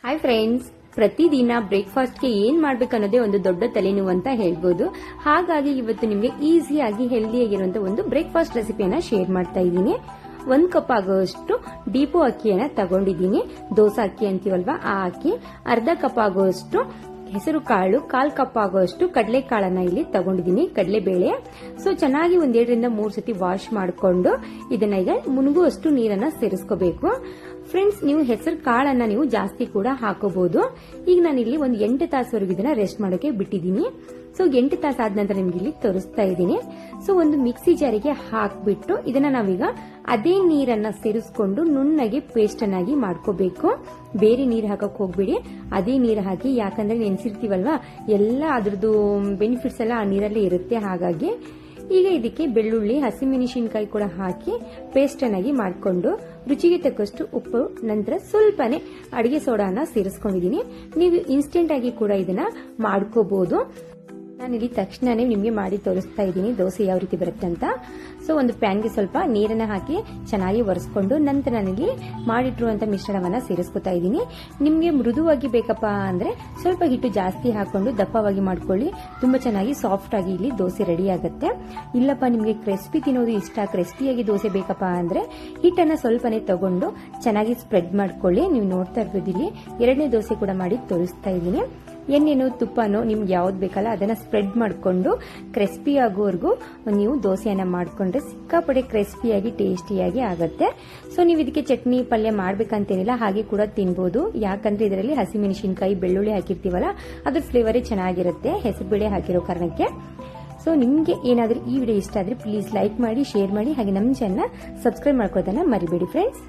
Hi friends, ಪ್ರತಿದಿನ ಬ್ರೇಕ್ಫಾಸ್ಟ್ಗೆ ಏನ್ ಮಾಡ್ಬೇಕು ಅನ್ನೋದೇ ಒಂದು ದೊಡ್ಡ ತಲೆನೋವು ಅಂತ ಹೇಳ್ಬೋದು. ಹಾಗಾಗಿ ಇವತ್ತು ನಿಮಗೆ ಈಸಿಯಾಗಿ ಹೆಲ್ದಿಯಾಗಿರುವಂತ ಒಂದು ಬ್ರೇಕ್ಫಾಸ್ಟ್ ರೆಸಿಪಿಯನ್ನ ಶೇರ್ ಮಾಡ್ತಾ ಇದ್ದೀನಿ. 1 ಕಪ್ ಆಗುವಷ್ಟು ಡೀಪೋ ಅಕ್ಕಿಯನ್ನ ತಗೊಂಡಿದ್ದೀನಿ. ದೋಸೆ ಅಕ್ಕಿ ಅಂತೀವಲ್ವಾ, ಆ ಅಕ್ಕಿ. ಅರ್ಧ ಕಪ್ ಆಗುವಷ್ಟು ಹೆಸರು ಕಾಳು, 1/4 ಕಪ್ ಆಗುವಷ್ಟು ಕಡಲೆ ಕಾಳನ್ನ ಇಲ್ಲಿ ತಗೊಂಡಿದ್ದೀನಿ, ಕಡಲೆಬೇಳೆ. ಸೊ ಚೆನ್ನಾಗಿ 1 ರಿಂದ 3 ಸತಿ ವಾಶ್ ಮಾಡಿಕೊಂಡು ಇದನ್ನ ಈಗ ಮುನುಗುವಷ್ಟು ನೀರನ್ನ ಸೇರಿಸ್ಕೋಬೇಕು. ಫ್ರೆಂಡ್ಸ್, ನೀವು ಹೆಸರು ಕಾಳನ್ನ ನೀವು ಜಾಸ್ತಿ ಕೂಡ ಹಾಕೋಬಹುದು. ಈಗ ನಾನು ಇಲ್ಲಿ ಒಂದು 8 ತಾಸುವರೆಗೂ ಇದನ್ನ ರೆಸ್ಟ್ ಮಾಡೋಕೆ ಬಿಟ್ಟಿದ್ದೀನಿ. ಸೊ 8 ತಾಸು ಆದ ನಂತರ ನಿಮ್ಗೆ ಇಲ್ಲಿ ತೋರಿಸ್ತಾ ಇದ್ದೀನಿ. ಸೊ ಒಂದು ಮಿಕ್ಸಿ ಜಾರಿಗೆ ಹಾಕ್ಬಿಟ್ಟು ಇದನ್ನ ನಾವೀಗ ಅದೇ ನೀರನ್ನ ಸೇರಿಸ್ಕೊಂಡು ನುಣ್ಣಗೆ ಪೇಸ್ಟ್ ಅನ್ನಾಗಿ ಮಾಡ್ಕೋಬೇಕು. ಬೇರೆ ನೀರು ಹಾಕಕ್ ಹೋಗ್ಬಿಡಿ, ಅದೇ ನೀರು ಹಾಕಿ. ಯಾಕಂದ್ರೆ ನೆನ್ಸಿರ್ತೀವಲ್ವಾ, ಎಲ್ಲ ಅದ್ರದ್ದು ಬೆನಿಫಿಟ್ಸ್ ಎಲ್ಲ ಆ ನೀರಲ್ಲೇ ಇರುತ್ತೆ. ಹಾಗಾಗಿ ಈಗ ಇದಕ್ಕೆ ಬೆಳ್ಳುಳ್ಳಿ, ಹಸಿಮೆಣಸಿನಕಾಯಿ ಕೂಡ ಹಾಕಿ ಪೇಸ್ಟ್ ಅನ್ನಾಗಿ ಮಾಡಿಕೊಂಡು ರುಚಿಗೆ ತಕ್ಕಷ್ಟು ಉಪ್ಪು, ನಂತರ ಸ್ವಲ್ಪನೇ ಅಡಿಗೆ ಸೋಡಾನ ಸೇರಿಸ್ಕೊಂಡಿದ್ದೀನಿ. ನೀವು ಇನ್ಸ್ಟೆಂಟ್ ಆಗಿ ಕೂಡ ಇದನ್ನ ಮಾಡ್ಕೋಬಹುದು. ನಾನಿಲ್ಲಿ ತಕ್ಷಣನೇ ನಿಮಗೆ ಮಾಡಿ ತೋರಿಸ್ತಾ ಇದ್ದೀನಿ ದೋಸೆ ಯಾವ ರೀತಿ ಬರುತ್ತೆ ಅಂತ. ಸೊ ಒಂದು ಪ್ಯಾನ್ಗೆ ಸ್ವಲ್ಪ ನೀರನ್ನ ಹಾಕಿ ಚೆನ್ನಾಗಿ ಒರೆಸ್ಕೊಂಡು ನಂತರ ನಾನಿಲ್ಲಿ ಮಾಡಿಟ್ಟಿರುವಂತ ಮಿಶ್ರಣವನ್ನ ಸೇರಿಸ್ಕೊತಾ ಇದ್ದೀನಿ. ನಿಮ್ಗೆ ಮೃದುವಾಗಿ ಬೇಕಪ್ಪ ಅಂದ್ರೆ ಸ್ವಲ್ಪ ಹಿಟ್ಟು ಜಾಸ್ತಿ ಹಾಕೊಂಡು ದಪ್ಪವಾಗಿ ಮಾಡ್ಕೊಳ್ಳಿ. ತುಂಬಾ ಚೆನ್ನಾಗಿ ಸಾಫ್ಟ್ ಆಗಿ ಇಲ್ಲಿ ದೋಸೆ ರೆಡಿ ಆಗುತ್ತೆ. ಇಲ್ಲಪ್ಪ ನಿಮ್ಗೆ ಕ್ರಿಸ್ಪಿ ತಿನ್ನೋದು ಇಷ್ಟ, ಕ್ರಿಸ್ಪಿಯಾಗಿ ದೋಸೆ ಬೇಕಪ್ಪ ಅಂದ್ರೆ ಹಿಟ್ಟನ್ನ ಸ್ವಲ್ಪನೇ ತಗೊಂಡು ಚೆನ್ನಾಗಿ ಸ್ಪ್ರೆಡ್ ಮಾಡ್ಕೊಳ್ಳಿ. ನೀವು ನೋಡ್ತಾ ಇರ್ಬೋದು, ಇಲ್ಲಿ 2ನೇ ದೋಸೆ ಕೂಡ ಮಾಡಿ ತೋರಿಸ್ತಾ ಇದ್ದೀನಿ. ಎಣ್ಣೆನೋ ತುಪ್ಪನೋ ನಿಮ್ಗೆ ಯಾವ್ದು ಬೇಕಲ್ಲ ಅದನ್ನ ಸ್ಪ್ರೆಡ್ ಮಾಡ್ಕೊಂಡು ಕ್ರಿಸ್ಪಿ ಆಗೋವರೆಗೂ ನೀವು ದೋಸೆಯನ್ನ ಮಾಡ್ಕೊಂಡ್ರೆ ಸಿಕ್ಕಾಪಡೆ ಕ್ರಿಸ್ಪಿಯಾಗಿ ಟೇಸ್ಟಿಯಾಗಿ ಆಗುತ್ತೆ. ಸೊ ನೀವು ಇದಕ್ಕೆ ಚಟ್ನಿ ಪಲ್ಯ ಮಾಡ್ಬೇಕಂತೇನಿಲ್ಲ, ಹಾಗೆ ಕೂಡ ತಿನ್ಬೋದು. ಯಾಕಂದ್ರೆ ಇದರಲ್ಲಿ ಹಸಿಮೆಣಸಿನಕಾಯಿ, ಬೆಳ್ಳುಳ್ಳಿ ಹಾಕಿರ್ತೀವಲ್ಲ, ಅದ್ರ ಫ್ಲೇವರೇ ಚೆನ್ನಾಗಿರುತ್ತೆ ಹೆಸರುಬೇಳೆ ಹಾಕಿರೋ ಕಾರಣಕ್ಕೆ. ಸೊ ನಿಮ್ಗೆ ಏನಾದ್ರೂ ಈ ವಿಡಿಯೋ ಇಷ್ಟ ಆದ್ರೆ ಪ್ಲೀಸ್ ಲೈಕ್ ಮಾಡಿ, ಶೇರ್ ಮಾಡಿ, ಹಾಗೆ ನಮ್ಮ ಚಾನೆಲ್ ಸಬ್ಸ್ಕ್ರೈಬ್ ಮಾಡ್ಕೊಳ್ಳೋದನ್ನ ಮರಿಬೇಡಿ ಫ್ರೆಂಡ್ಸ್.